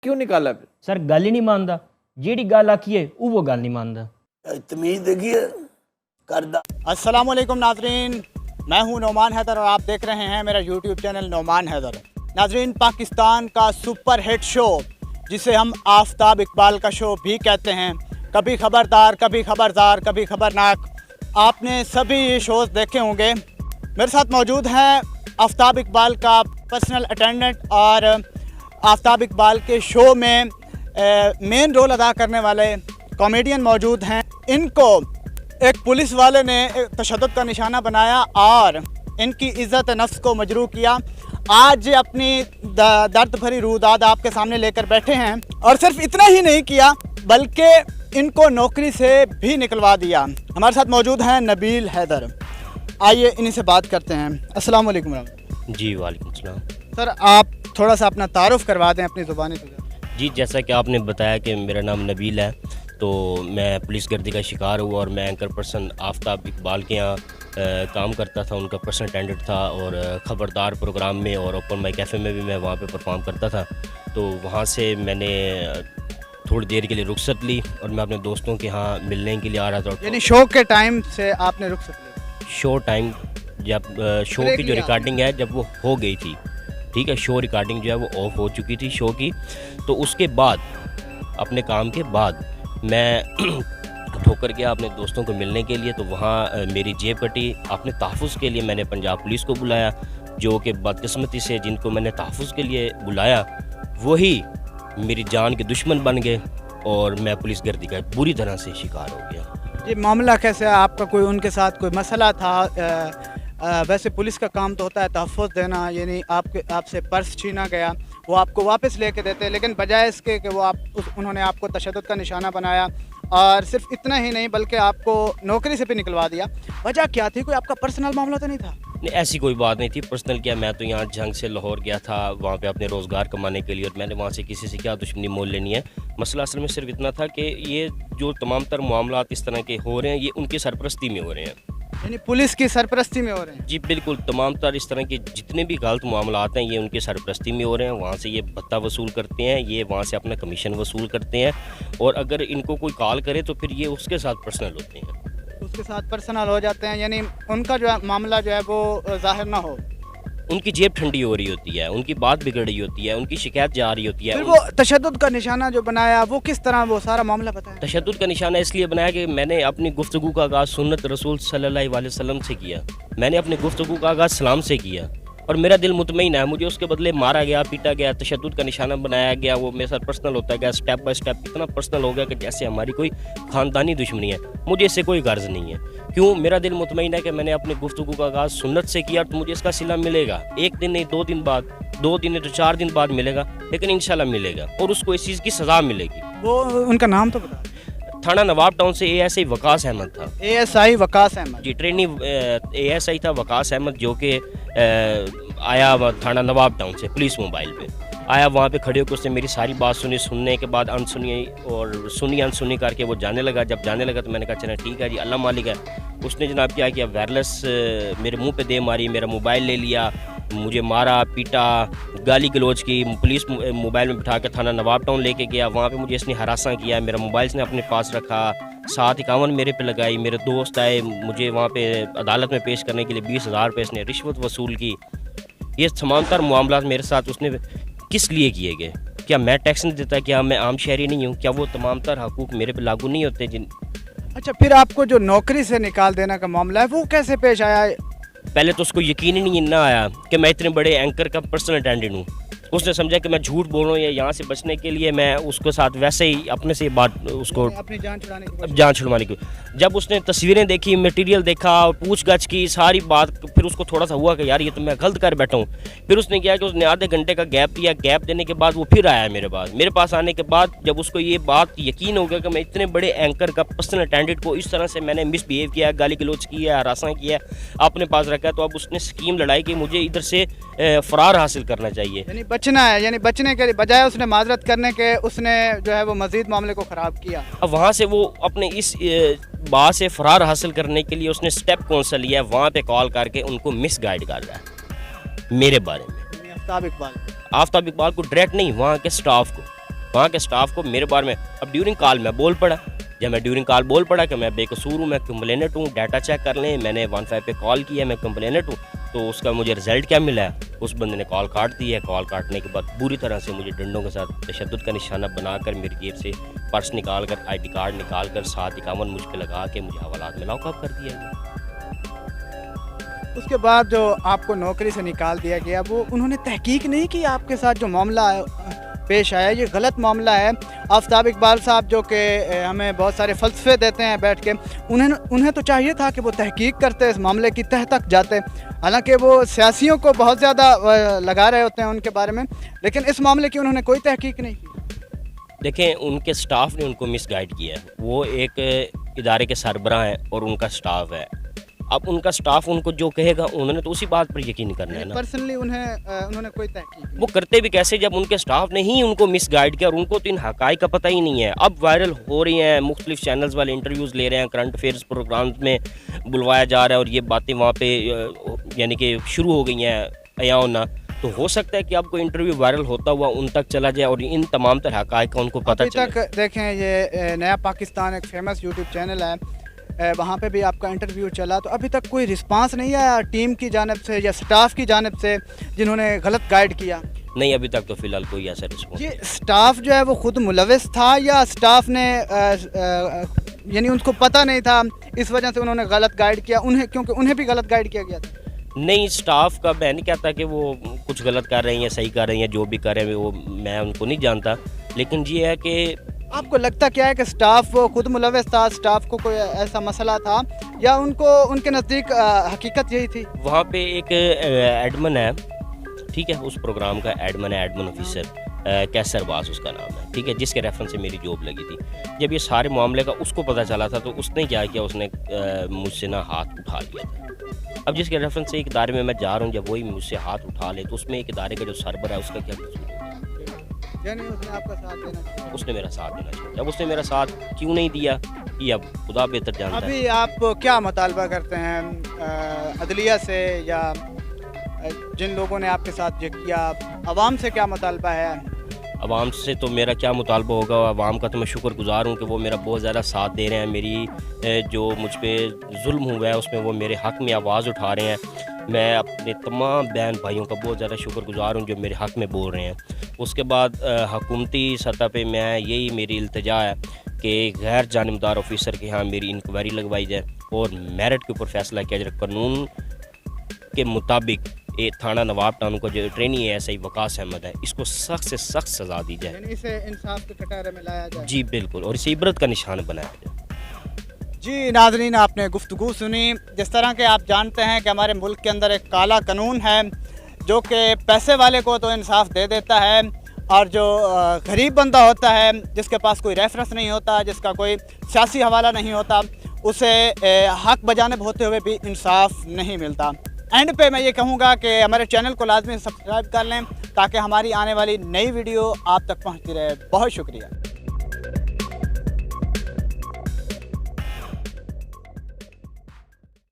क्यों निकाला फिर? सर गल ही नहीं मानता, जेड़ी गल आखी है वो गल नहीं मानता। तमीज देखी है करदा। अस्सलाम वालेकुम नाजरीन, मैं हूं नौमान हैदर और आप देख रहे हैं मेरा यूट्यूब चैनल नौमान हैदर। नाजरीन, पाकिस्तान का सुपर हिट शो जिसे हम आफ्ताब इकबाल का शो भी कहते हैं, कभी खबरदार कभी खबरदार कभी खबरनाक, आपने सभी ये शोज़ देखे होंगे। मेरे साथ मौजूद हैं आफ्ताब इकबाल का पर्सनल अटेंडेंट और आफ्ताब इकबाल के शो में मेन रोल अदा करने वाले कॉमेडियन मौजूद हैं। इनको एक पुलिस वाले ने तशद्दुद का निशाना बनाया और इनकी इज़्ज़त नफ्स को मजरूह किया। आज अपनी दर्द भरी रूदाद आपके सामने लेकर बैठे हैं और सिर्फ इतना ही नहीं किया बल्कि इनको नौकरी से भी निकलवा दिया। हमारे साथ मौजूद हैं नबील हैदर, आइए इन्हीं से बात करते हैं। अस्सलाम वालेकुम। जी वालेकुम सलाम। सर आप थोड़ा सा अपना तारुफ करवा दें अपनी ज़ुबानी से। जी जैसा कि आपने बताया कि मेरा नाम नबील है, तो मैं पुलिस गर्दी का शिकार हुआ और मैं एंकर पर्सन आफ्ताब इकबाल के यहाँ काम करता था, उनका पर्सनल अटेंडेंट था और ख़बरदार प्रोग्राम में और ओपन माइक कैफ़े में भी मैं वहाँ पे परफॉर्म करता था। तो वहाँ से मैंने थोड़ी देर के लिए रुखसत ली और मैं अपने दोस्तों के यहाँ मिलने के लिए आ रहा था। यानी शो के टाइम से आपने रुखसत ली? शो टाइम जब शो की जो रिकॉर्डिंग है जब वो हो गई थी, ठीक है, शो रिकॉर्डिंग जो है वो ऑफ हो चुकी थी शो की, तो उसके बाद अपने काम के बाद मैं ठोकर गया अपने दोस्तों को मिलने के लिए। तो वहाँ मेरी जेब कटी। अपने तहफ़्फ़ुज़ के लिए मैंने पंजाब पुलिस को बुलाया, जो कि बदकिस्मती से जिनको मैंने तहफ़्फ़ुज़ के लिए बुलाया वही मेरी जान के दुश्मन बन गए और मैं पुलिस गर्दी का बुरी तरह से शिकार हो गया। ये मामला कैसे है? आपका कोई उनके साथ कोई मसला था? वैसे पुलिस का काम तो होता है तहफ़्फ़ुज़ देना, यानी आपसे पर्स छीना गया, वो आपको वापस लेके देते, लेकिन बजाय इसके कि वो उन्होंने आपको तशद्दुद का निशाना बनाया और सिर्फ इतना ही नहीं बल्कि आपको नौकरी से भी निकलवा दिया। वजह क्या थी? कोई आपका पर्सनल मामला तो नहीं था? नहीं, ऐसी कोई बात नहीं थी। पर्सनल क्या, मैं तो यहाँ जंग से लाहौर गया था वहाँ पे अपने रोज़गार कमाने के लिए और मैंने वहाँ से किसी से क्या दुश्मनी मोल लेनी है। मसला असल में सिर्फ इतना था कि ये जो तमाम तर मामलात इस तरह के हो रहे हैं ये उनकी सरपरस्ती में हो रहे हैं, यानी पुलिस की सरपरस्ती में हो रहे हैं? जी बिल्कुल, तमाम तर इस तरह के जितने भी गलत मामलात हैं ये उनकी सरपरस्ती में हो रहे हैं। वहाँ से ये भत्ता वसूल करते हैं, ये वहाँ से अपना कमीशन वसूल करते हैं और अगर इनको कोई कॉल करे तो फिर ये उसके साथ पर्सनल होते हैं, उसके साथ पर्सनल हो जाते हैं, यानी उनका जो है मामला जो है वो ज़ाहिर ना हो। उनकी जेब ठंडी हो रही होती है, उनकी बात बिगड़ रही होती है, उनकी शिकायत जा रही होती है। फिर वो तशद्दुद का निशाना जो बनाया वो किस तरह, वो सारा मामला बताया? तशद्दुद का निशाना इसलिए बनाया कि मैंने अपनी गुफ्तगू का आगाज़ सुन्नत रसूल सल्लल्लाहु अलैहि वसल्लम से किया, मैंने अपनी गुफ्तगू का आगाज़ सलाम से किया और मेरा दिल मुतमईन है। मुझे उसके बदले मारा गया, पीटा गया, तशद्दुद का निशाना बनाया गया, वो मेरे साथ पर्सनल होता गया, स्टेप बाय स्टेप इतना पर्सनल हो गया कि जैसे हमारी कोई ख़ानदानी दुश्मनी है। मुझे इससे कोई गर्ज नहीं है। क्यों? मेरा दिल मुतमईन है कि मैंने अपनी गुफ्तगू का आगाज़ सुन्नत से किया तो मुझे इसका सिला मिलेगा। एक दिन नहीं, 2 दिन बाद, 2 दिन नहीं तो 4 दिन बाद मिलेगा, लेकिन इंशाल्लाह मिलेगा और उसको इस चीज़ की सज़ा मिलेगी। वो उनका नाम तो बता। थाना नवाब टाउन से ASI वकास अहमद था। ASI वकास अहमद जी, ट्रेनी ASI था वकास अहमद, जो कि आया थाना नवाब टाउन से पुलिस मोबाइल पे आया। वहाँ पे खड़े होकर उसने मेरी सारी बात सुनी, सुनने के बाद अनसुनी और सुनी अनसुनी करके वो जाने लगा। जब जाने लगा तो मैंने कहा चला ठीक है जी, अल्लाह मालिक है। उसने जनाब क्या किया, वायरलेस मेरे मुंह पे दे मारी, मेरा मोबाइल ले लिया, मुझे मारा, पीटा, गाली गलोच की। पुलिस मोबाइल में बिठा के थाना नवाब टाउन लेके गया, वहाँ पे मुझे इसने हरासा किया, मेरा मोबाइल इसने अपने पास रखा, 751 मेरे पे लगाई। मेरे दोस्त आए, मुझे वहाँ पे अदालत में पेश करने के लिए 20,000 रुपये इसने रिश्वत वसूल की। ये समानतर मामला मेरे साथ उसने किस लिए किए गए? क्या मैं टैक्स नहीं देता? क्या मैं आम शहरी नहीं हूँ? क्या वो तमाम तर हकूक़ मेरे पे लागू नहीं होते जिन? अच्छा, फिर आपको जो नौकरी से निकाल देने का मामला है वो कैसे पेश आया? पहले तो उसको यकीन ही नहीं ना आया कि मैं इतने बड़े एंकर का पर्सनल अटेंडेंट हूँ। उसने समझा कि मैं झूठ बोल रहा हूँ या यहाँ से बचने के लिए मैं उसके साथ वैसे ही अपने से बात उसको अपनी जान छुड़वाने की। जब उसने तस्वीरें देखी, मटेरियल देखा और पूछगछ की सारी बात, फिर उसको थोड़ा सा हुआ कि यार ये तो मैं गलत कर बैठा हूँ। फिर उसने किया कि उसने आधे घंटे का गैप दिया। गैप देने के बाद वो फिर आया मेरे पास आने के बाद जब उसको ये बात यकीन हो गया कि मैं इतने बड़े एंकर का पर्सनल अटेंडेंट को इस तरह से मैंने मिसबिहेव किया, गाली गलोच किया, हरासा किया, अपने पास रखा, तो अब उसने स्कीम लड़ाई कि मुझे इधर से फ़रार हासिल करना चाहिए, यानी बचना है। यानी बचने के बजाय उसने माजरत करने के उसने जो है वो मजीद मामले को ख़राब किया। अब वहाँ से वो अपने इस बात से फ़रार हासिल करने के लिए उसने स्टेप कौन सा लिया, वहाँ पे कॉल करके उनको मिस गाइड कर रहा है मेरे बारे में। आफ्ताब इकबाल को डायरेक्ट नहीं, वहाँ के स्टाफ को वहाँ के स्टाफ को मेरे बारे में, अब ड्यूरिंग कॉल मैं बोल पड़ा, जब मैं ड्यूरिंग कॉल बोल पड़ा कि मैं बेकसूर हूँ, मैं कंप्लेनेंट हूँ, डाटा चेक कर लें, मैंने 15 पे कॉल किया, मैं कंप्लेनेंट हूँ, तो उसका मुझे रिजल्ट क्या मिला है, उस बंदे ने कॉल काट दी है। कॉल काटने के बाद बुरी तरह से मुझे डंडों के साथ तशद्दुद का निशाना बनाकर मेरी जेब से पर्स निकाल कर, ID कार्ड निकाल कर 751 मुझ पर लगा के मुझे हवालात में लॉकअप कर दिया गया। उसके बाद जो आपको नौकरी से निकाल दिया गया, वो उन्होंने तहकीक नहीं की आपके साथ जो मामला पेश आया, ये गलत मामला है। आफ्ताब इकबाल साहब जो कि हमें बहुत सारे फ़लसफ़े देते हैं बैठ के, उन्हें तो चाहिए था कि वो तहकीक करते, इस मामले की तह तक जाते। हालांकि वो सियासियों को बहुत ज़्यादा लगा रहे होते हैं उनके बारे में, लेकिन इस मामले की उन्होंने कोई तहकीक नहीं की। देखें, उनके स्टाफ ने उनको मिसगाइड किया है। वो एक इदारे के सरबराह हैं और उनका स्टाफ है। अब उनका स्टाफ उनको जो कहेगा उन्होंने तो उसी बात पर यकीन करना है ना। पर्सनली उन्होंने कोई तहकीक, वो करते भी कैसे जब उनके स्टाफ ने ही उनको मिसगाइड किया और उनको तो इन हकाइक का पता ही नहीं है। अब वायरल हो रही हैं, मुख्तलिफ चैनल्स वाले इंटरव्यूज़ ले रहे हैं, करंट अफेयर्स प्रोग्राम्स में बुलवाया जा रहा है और ये बातें वहाँ पे यानी कि शुरू हो गई हैं अया होना। तो हो सकता है कि आपको इंटरव्यू वायरल होता हुआ उन तक चला जाए और इन तमाम तरह हकाइक का उनको पता चले। तक देखें, ये नया पाकिस्तान एक फेमस यूट्यूब चैनल है, वहाँ पे भी आपका इंटरव्यू चला, तो अभी तक कोई रिस्पांस नहीं आया टीम की जानिब से या स्टाफ की जानिब से जिन्होंने गलत गाइड किया? नहीं, अभी तक तो फ़िलहाल कोई ऐसा रिस्पॉन्स। ये स्टाफ जो है वो खुद मुलविस था या स्टाफ ने यानी उनको पता नहीं था, इस वजह से उन्होंने गलत गाइड किया उन्हें, क्योंकि उन्हें भी गलत गाइड किया गया था? नहीं, स्टाफ का मैं नहीं कहता कि वो कुछ गलत कर रहे हैं या सही कर रहे हैं, जो भी कर रहे हैं वो मैं उनको नहीं जानता, लेकिन ये है कि आपको लगता क्या है कि स्टाफ खुद मुलविस था, स्टाफ को कोई ऐसा मसला था या उनको उनके नज़दीक हकीकत यही थी? वहाँ पे एक एडमिन है, ठीक है, उस प्रोग्राम का एडमिन है, एडमिन ऑफिसर कैसर बास उसका नाम है, ठीक है, जिसके रेफरेंस से मेरी जॉब लगी थी। जब ये सारे मामले का उसको पता चला था तो उसने क्या किया, उसने मुझसे ना हाथ उठा लिया था। अब जिसके रेफरेंस से एक इदारे में मैं जा रहा हूँ, जब वही मुझसे हाथ उठा ले तो उसमें एक इदारे का जो सरबर है उसका क्या कसूर? यानी उसने आपका साथ देना चाहिए? उसने मेरा साथ देना चाहिए। जब उसने मेरा साथ क्यों नहीं दिया ये अब खुदा बेहतर जानता है। अभी आप क्या मुतालबा करते हैं अदलिया से या जिन लोगों ने आपके साथ ये किया, अवाम से क्या मुतालबा है? अवाम से तो मेरा क्या मुतालबा होगा, अवाम का तो मैं शुक्रगुज़ार हूँ कि वो मेरा बहुत ज़्यादा साथ दे रहे हैं। मेरी जो मुझ पर जुल्म हुआ है उसमें वो मेरे हक़ में आवाज़ उठा रहे हैं। मैं अपने तमाम बहन भाइयों का बहुत ज़्यादा शुक्रगुज़ार हूँ जो मेरे हक़ में बोल रहे हैं। उसके बाद हुकूमती सतह पे मैं यही मेरी इल्तिजा है कि गैर जानिबदार ऑफिसर के यहाँ मेरी इंक्वायरी लगवाई जाए और मेरिट के ऊपर फैसला किया जाए। कानून के मुताबिक थाना नवाब टाउन को जो ट्रेनी है SI वकास अहमद है, इसको सख्त से सख्त सज़ा दी जाए। यानी इसे इंसाफ के कटारे में लाया जाए। जी बिल्कुल, और इसे इबरत का निशान बनाया जाए। जी नाज़रीन, आपने गुफ्तगू सुनी। जिस तरह के आप जानते हैं कि हमारे मुल्क के अंदर एक काला कानून है जो कि पैसे वाले को तो इंसाफ दे देता है और जो गरीब बंदा होता है, जिसके पास कोई रेफरेंस नहीं होता, जिसका कोई सियासी हवाला नहीं होता, उसे हक बजानिब होते हुए भी इंसाफ नहीं मिलता। एंड पे मैं ये कहूँगा कि हमारे चैनल को लाजमी सब्सक्राइब कर लें ताकि हमारी आने वाली नई वीडियो आप तक पहुँचती रहे। बहुत शुक्रिया।